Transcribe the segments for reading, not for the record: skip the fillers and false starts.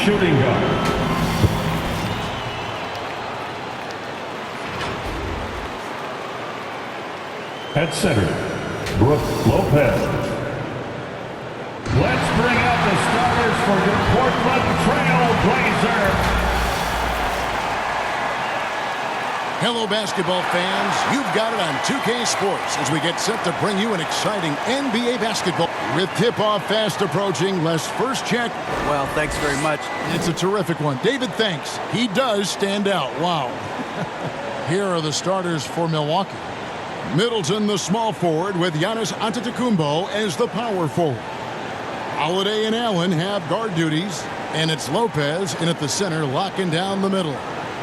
shooting guard. At center, Brooke Lopez. Let's bring out the starters for your Portland Trail Blazers. Hello, basketball fans. You've got it on 2K Sports as we get set to bring you an exciting NBA basketball. With tip-off fast approaching, let's first check. Well, thanks very much. It's a terrific one. David, thanks. He does stand out. Wow. Here are the starters for Milwaukee. Middleton, the small forward, with Giannis Antetokounmpo as the power forward. Holiday and Allen have guard duties, and it's Lopez in at the center, locking down the middle.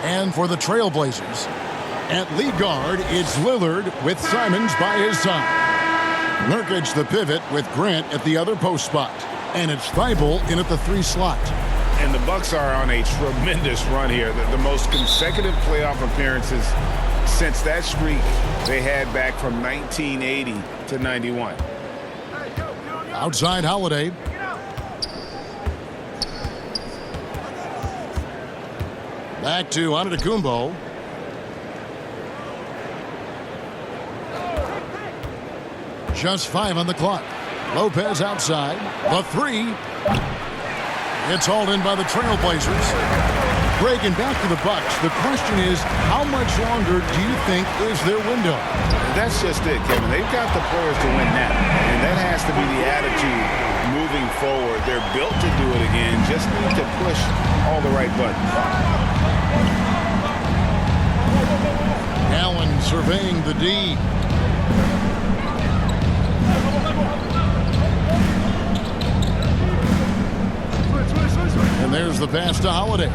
And for the Trailblazers, at lead guard, it's Lillard with Simons by his side. Nurkic the pivot with Grant at the other post spot. And it's Thibault in at the 3 slot. And the Bucks are on a tremendous run here. The most consecutive playoff appearances since that streak they had back from 1980 to 91. Outside Holiday. Back to Antetokounmpo. Just 5 on the clock. Lopez outside. The 3. It's hauled in by the Trailblazers. Greg, and back to the Bucks. The question is, how much longer do you think is their window? That's just it, Kevin. They've got the players to win now, and that has to be the attitude moving forward. They're built to do it again. Just need to push all the right buttons. Allen surveying the D. And there's the pass to Holiday.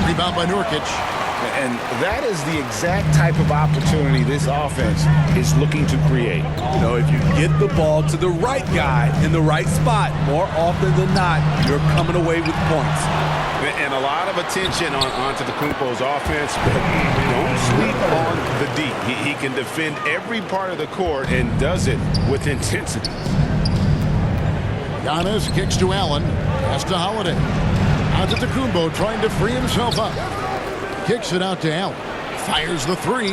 Rebound by Nurkic. And that is the exact type of opportunity this offense is looking to create. You know, if you get the ball to the right guy in the right spot, more often than not, you're coming away with points. And a lot of attention on Antetokounmpo's offense, but don't sleep on the D. He can defend every part of the court and does it with intensity. Giannis kicks to Allen. Pass to Holiday. Antetokounmpo trying to free himself up. Kicks it out to Allen. Fires the 3.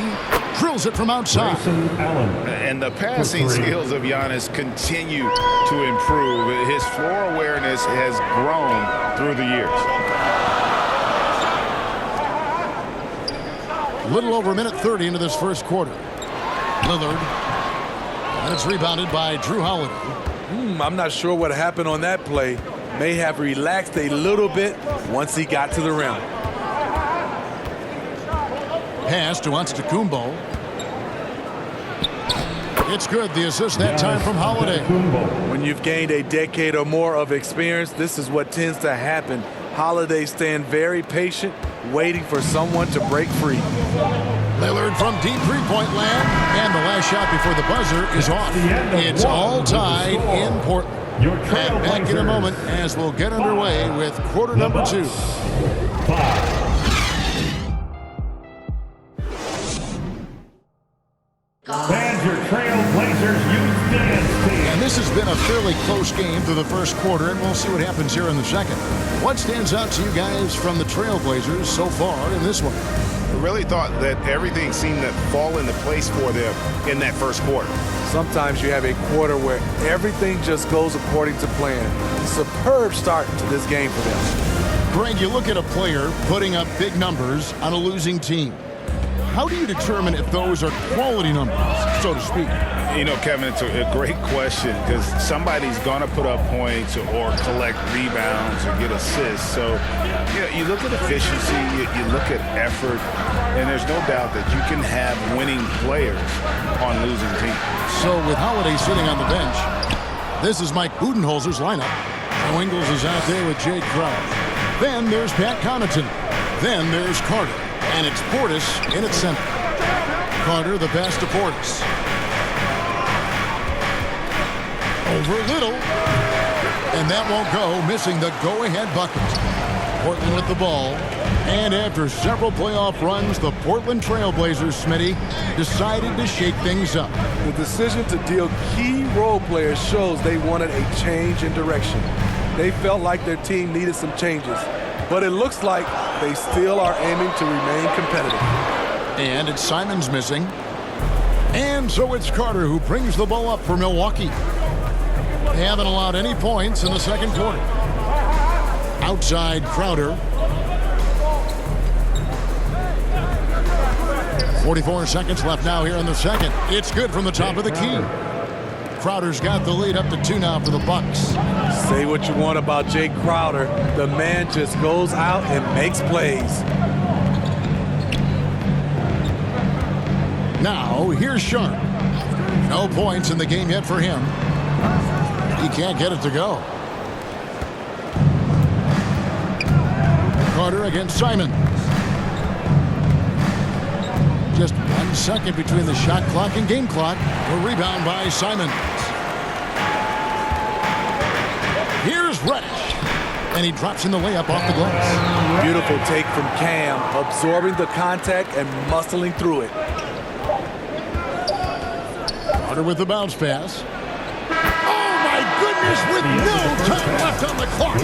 Drills it from outside. And the passing skills of Giannis continue to improve. His floor awareness has grown through the years. A little over a minute 30 into this first quarter. Lillard. And it's rebounded by Drew Holiday. I'm not sure what happened on that play. May have relaxed a little bit once he got to the rim. Pass to Antetokounmpo. It's good. The assist that time from Holiday. When you've gained a decade or more of experience, this is what tends to happen. Holiday staying very patient, waiting for someone to break free. Lillard from deep three-point land. And the last shot before the buzzer is off. It's all tied in Portland. Back in a moment as we'll get underway with quarter number 2. Fans, your Trailblazers youth dance team. And this has been a fairly close game through the first quarter, and we'll see what happens here in the second. What stands out to you guys from the Trailblazers so far in this one? I really thought that everything seemed to fall into place for them in that first quarter. Sometimes you have a quarter where everything just goes according to plan. Superb start to this game for them. Greg, you look at a player putting up big numbers on a losing team. How do you determine if those are quality numbers, so to speak? You know, Kevin, it's a great question because somebody's going to put up points or collect rebounds or get assists. So, you know, you look at efficiency, you look at effort, and there's no doubt that you can have winning players on losing teams. So with Holiday sitting on the bench, this is Mike Budenholzer's lineup. Joe Ingles is out there with Jay Crowder. Then there's Pat Connaughton. Then there's Carter. And it's Portis in its center. Carter, the pass to Portis. Over Little. And that won't go, missing the go-ahead bucket. Portland with the ball. And after several playoff runs, the Portland Trailblazers, Smitty, decided to shake things up. The decision to deal key role players shows they wanted a change in direction. they felt like their team needed some changes. But it looks like they still are aiming to remain competitive. And it's Simons missing. And so it's Carter who brings the ball up for Milwaukee. They haven't allowed any points in the second quarter. Outside Crowder. 44 seconds left now here in the second. It's good from the top of the key. Crowder's got the lead up to 2 now for the Bucks. Say what you want about Jay Crowder. The man just goes out and makes plays. Now, here's Sharp. No points in the game yet for him. He can't get it to go. Carter against Simon. Just 1 second between the shot clock and game clock. A rebound by Simon. Here's Reddish. And he drops in the layup off the glass. Beautiful take from Cam, absorbing the contact and muscling through it. Carter with the bounce pass. Oh my goodness, with no time left on the clock.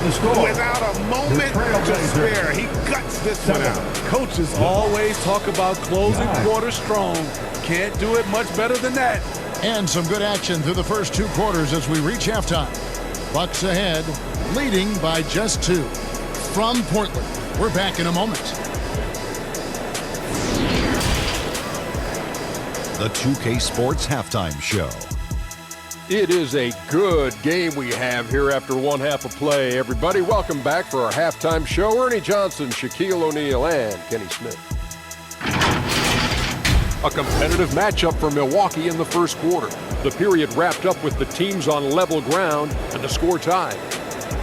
Without a moment to spare, he guts this one out. Coaches always talk about closing quarters strong. Can't do it much better than that. And some good action through the first 2 quarters as we reach halftime. Bucks ahead, leading by just 2. From Portland, we're back in a moment. The 2K Sports Halftime Show. It is a good game we have here after 1 half of play. Everybody, welcome back for our halftime show. Ernie Johnson, Shaquille O'Neal, and Kenny Smith. A competitive matchup for Milwaukee in the first quarter. The period wrapped up with the teams on level ground and the score tied.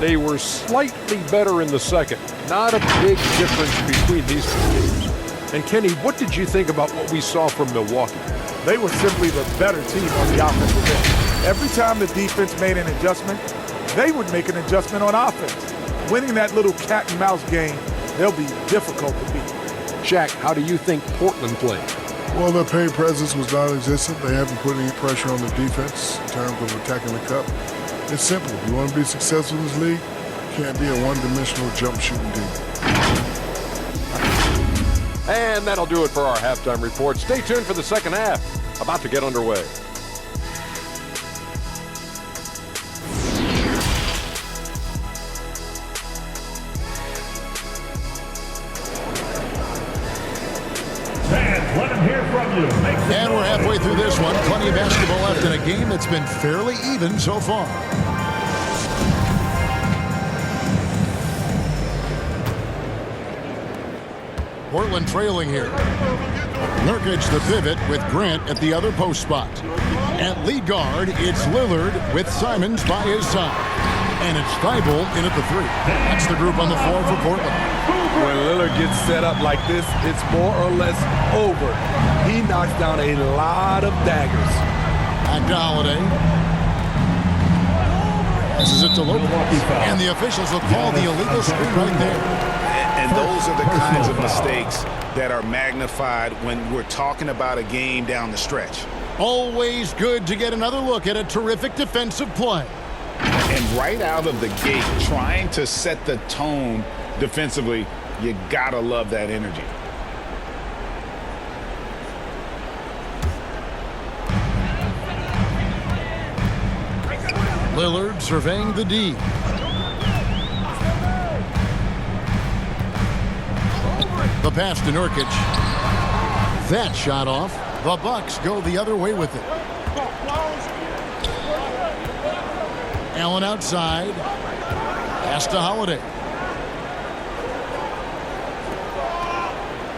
They were slightly better in the second. Not a big difference between these 2 teams. And Kenny, what did you think about what we saw from Milwaukee? They were simply the better team on the offensive end. Every time the defense made an adjustment, they would make an adjustment on offense. Winning that little cat and mouse game, they'll be difficult to beat. Shaq, how do you think Portland played? Well, their paint presence was non-existent. They haven't put any pressure on the defense in terms of attacking the cup. It's simple. If you want to be successful in this league, you can't be a one-dimensional jump shooting team. And that'll do it for our halftime report. Stay tuned for the second half. About to get underway. Fans, let him hear from you. And we're halfway through this one. Plenty of basketball left in a game that's been fairly even so far. Portland trailing here. Nurkic the pivot with Grant at the other post spot. At lead guard, it's Lillard with Simons by his side. And it's Thibault in at the 3. That's the group on the floor for Portland. When Lillard gets set up like this, it's more or less over. He knocks down a lot of daggers. Back to Holiday. This is it to Lopez. And the officials will call the illegal screen right there. And those are the kinds of mistakes that are magnified when we're talking about a game down the stretch. Always good to get another look at a terrific defensive play. And right out of the gate, trying to set the tone defensively, you gotta love that energy. Lillard surveying the D. The pass to Nurkic. That shot off. The Bucks go the other way with it. Allen outside. Pass to Holiday.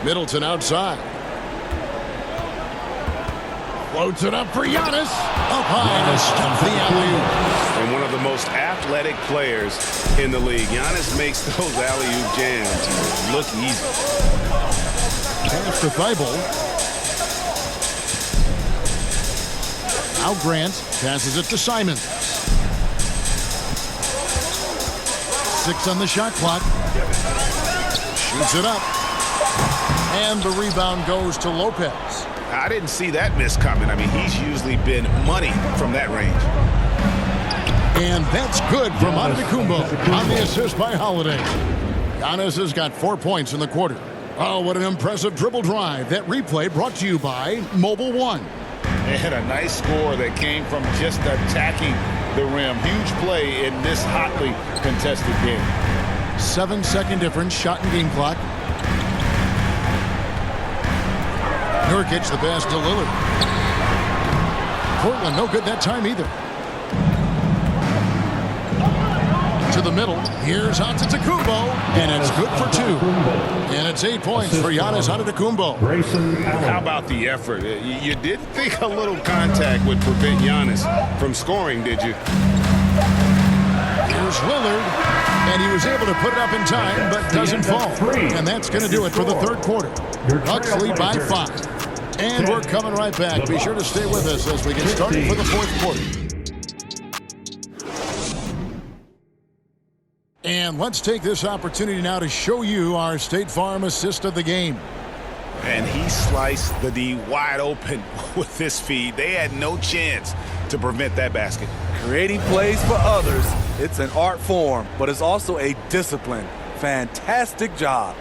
Middleton outside. Floats it up for Giannis. Up high to stop the alley-oop. And one of the most athletic players in the league. Giannis makes those alley-oop jams look easy. Pass to Thibault. Now Grant passes it to Simons. 6 on the shot clock. Shoots it up. And the rebound goes to Lopez. I didn't see that miss coming. I mean, he's usually been money from that range. And that's good from Antetokounmpo on the assist by Holiday. Giannis has got 4 points in the quarter. Oh, what an impressive dribble drive. That replay brought to you by Mobile One. They had a nice score that came from just attacking the rim. Huge play in this hotly contested game. 7-second difference, shot and game clock. Nurkic the pass to Lillard. Portland no good that time either. To the middle. Here's Antetokounmpo, and it's good for 2. And it's 8 points for Giannis Antetokounmpo. How about the effort? You did think a little contact would prevent Giannis from scoring, did you? Here's Lillard, and he was able to put it up in time, but doesn't fall. And that's going to do it for the third quarter. Bucks lead by 5. And we're coming right back. Be sure to stay with us as we get started for the fourth quarter. And let's take this opportunity now to show you our State Farm assist of the game. And he sliced the D wide open with this feed. They had no chance to prevent that basket. Creating plays for others, it's an art form, but it's also a discipline. Fantastic job.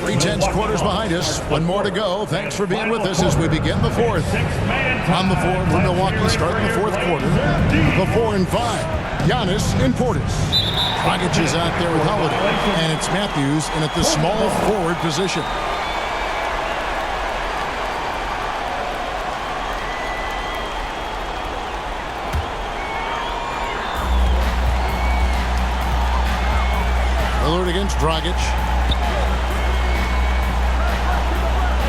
3/10 quarters behind us. One more to go. Thanks for being with us as we begin the fourth. On the floor for Milwaukee, starting the fourth quarter. The 4 and 5. Giannis and Portis. Dragic is out there with Holiday. And it's Matthews in at the small forward position. Lillard against Dragic.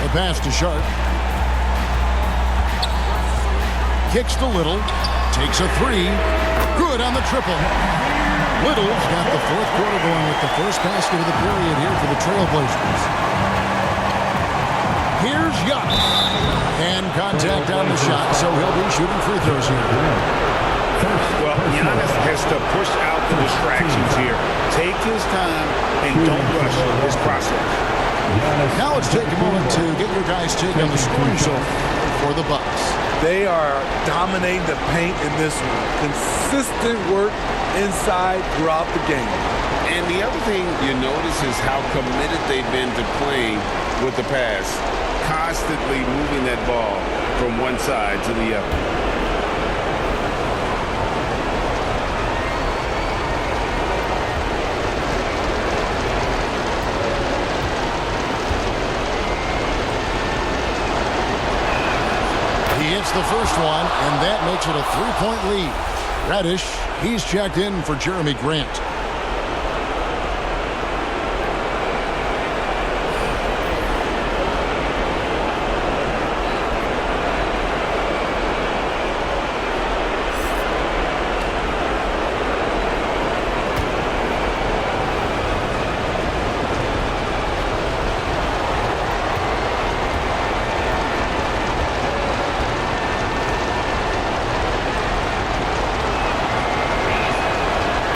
The pass to Sharp. Kicks to Little. Takes a 3. Good on the triple. Little's got the fourth quarter going with the first basket of the period here for the Trailblazers. Here's Giannis. And contact on the shot, so he'll be shooting free throws here. Well, Giannis has to push out the distractions here. Take his time and don't rush his process. Now let's take a moment to get your guys' take on the scoring so for the Bucks. They are dominating the paint in this one. Consistent work inside throughout the game. And the other thing you notice is how committed they've been to playing with the pass. Constantly moving that ball from one side to the other. The first one, and that makes it a 3-point lead. Radish, he's checked in for Jeremy Grant.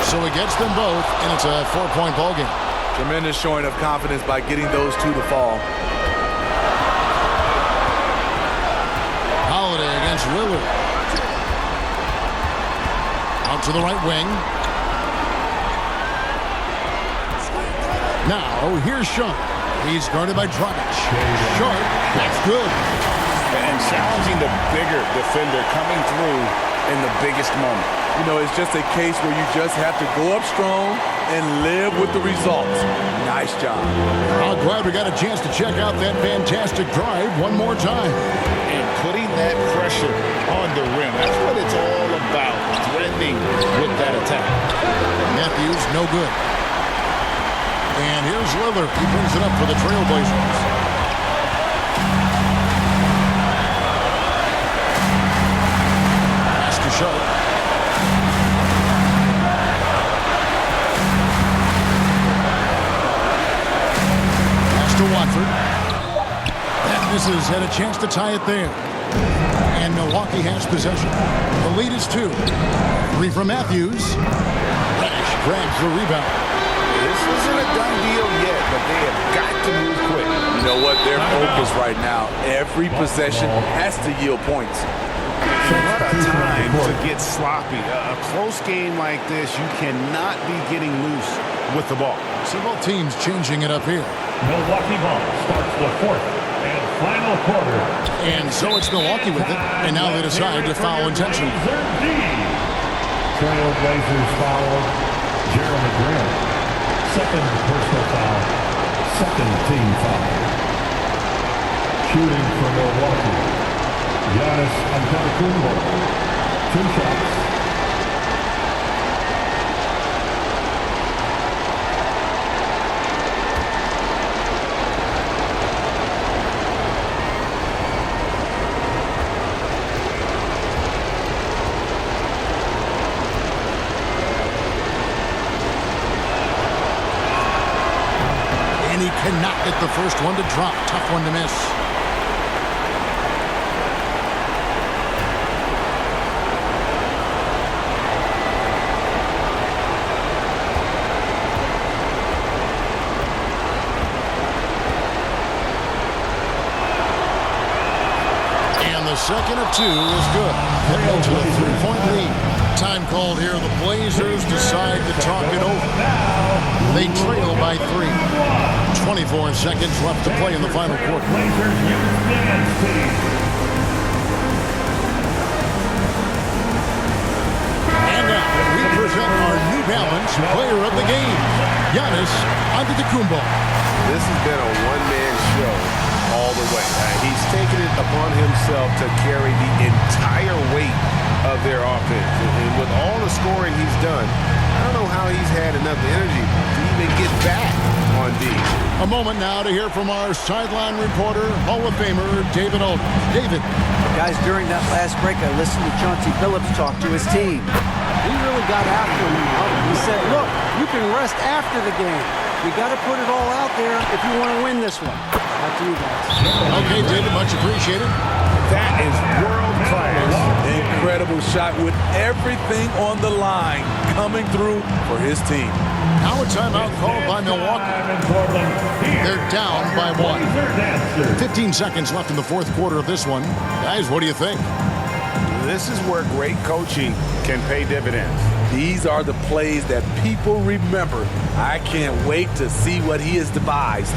So he gets them both, and it's a 4-point ball game. Tremendous showing of confidence by getting those two to fall. Holiday against Lillard. Out to the right wing. Now, here's Sharp. He's guarded by Dragic. Sharp, that's good. And challenging the bigger defender coming through in the biggest moment. You know, it's just a case where you just have to go up strong and live with the results. Nice job. I'm glad we got a chance to check out that fantastic drive one more time. And putting that pressure on the rim. That's what it's all about, threatening with that attack. Matthews, no good. And here's Lillard. He brings it up for the Trailblazers. Pass to Sharp. To Watford. That misses, had a chance to tie it there. And Milwaukee has possession. The lead is 2. 3 from Matthews. Radish grabs the rebound. This isn't a done deal yet, but they have got to move quick. You know what? Their focus right now, every possession has to yield points. What a time to get sloppy. A close game like this, you cannot be getting loose with the ball. So both teams changing it up here. Milwaukee ball starts the fourth and final quarter. And so it's Milwaukee with it, and now they decide to foul intentionally. Trailblazers foul Jeremy Grant. Second personal foul. Second team foul. Shooting for Milwaukee. Giannis Antetokounmpo. 2 shots. And he cannot get the first one to drop. Tough one to miss. Second of 2 is good. Heading to a 3-point lead. Time called here. The Blazers decide to talk it over. They trail by 3. 24 seconds left to play in the final quarter. And now we present our New Balance player of the game, Giannis Antetokounmpo. This has been a one-man show all the way. He's taken it upon himself to carry the entire weight of their offense. And with all the scoring he's done, I don't know how he's had enough energy to even get back on D. A moment now to hear from our sideline reporter, Hall of Famer David Aldridge. David. Guys, during that last break, I listened to Chauncey Billups talk to his team. He really got after him. He said, look, you can rest after the game. You got to put it all out there if you want to win this one. Back to you guys. Okay, David, much appreciated. That is world class. Incredible shot with everything on the line coming through for his team. Now a timeout called by Milwaukee. They're down by 1. 15 seconds left in the fourth quarter of this one. Guys, what do you think? This is where great coaching can pay dividends. These are the plays that people remember. I can't wait to see what he has devised.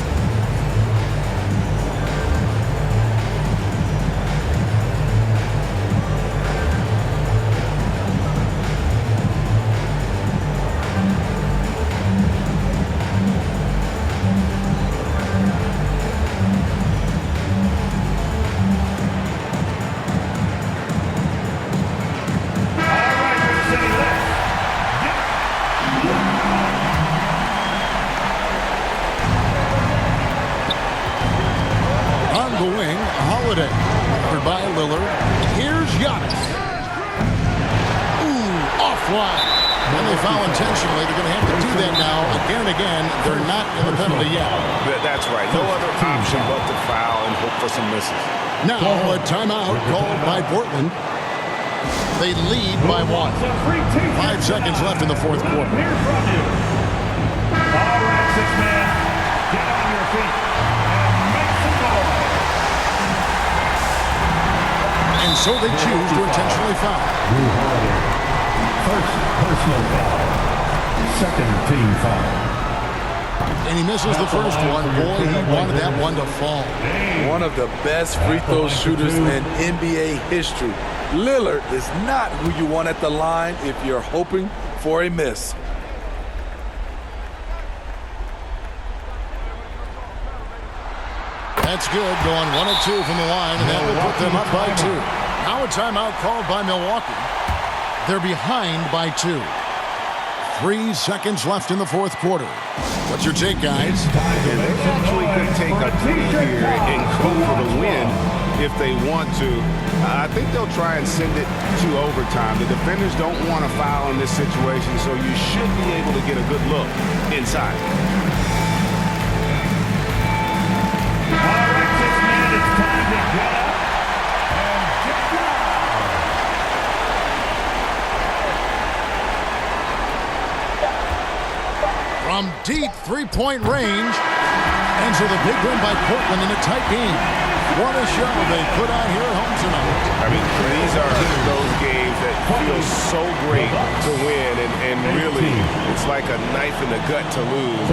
And they foul intentionally. They're going to have to do that now again and again. They're not in the penalty yet. That's right. No other option but to foul and hope for some misses. Now a timeout called by Portland. They lead by 1. 5 seconds left in the fourth quarter. All right, 6-man. Get on your feet and make some noise. And so they choose to intentionally foul. First personal foul. Second team foul. And he misses the first one. Boy, he wanted that one to fall. One of the best free throw shooters in NBA history. Lillard is not who you want at the line if you're hoping for a miss. That's good, going 1 of 2 from the line, and that will put them up by 2. Now a timeout called by Milwaukee. They're behind by 2. 3 seconds left in the fourth quarter. What's your take, guys? And they actually could take a lead here and go for the win if they want to. I think they'll try and send it to overtime. The defenders don't want to foul in this situation, so you should be able to get a good look inside. All right, 6-man, it's time to get up and get down. From from deep three-point range. And so the big win by Portland in a tight game. What a show they put on here at home tonight. I mean, these are those games that feel so great to win, and really, it's like a knife in the gut to lose.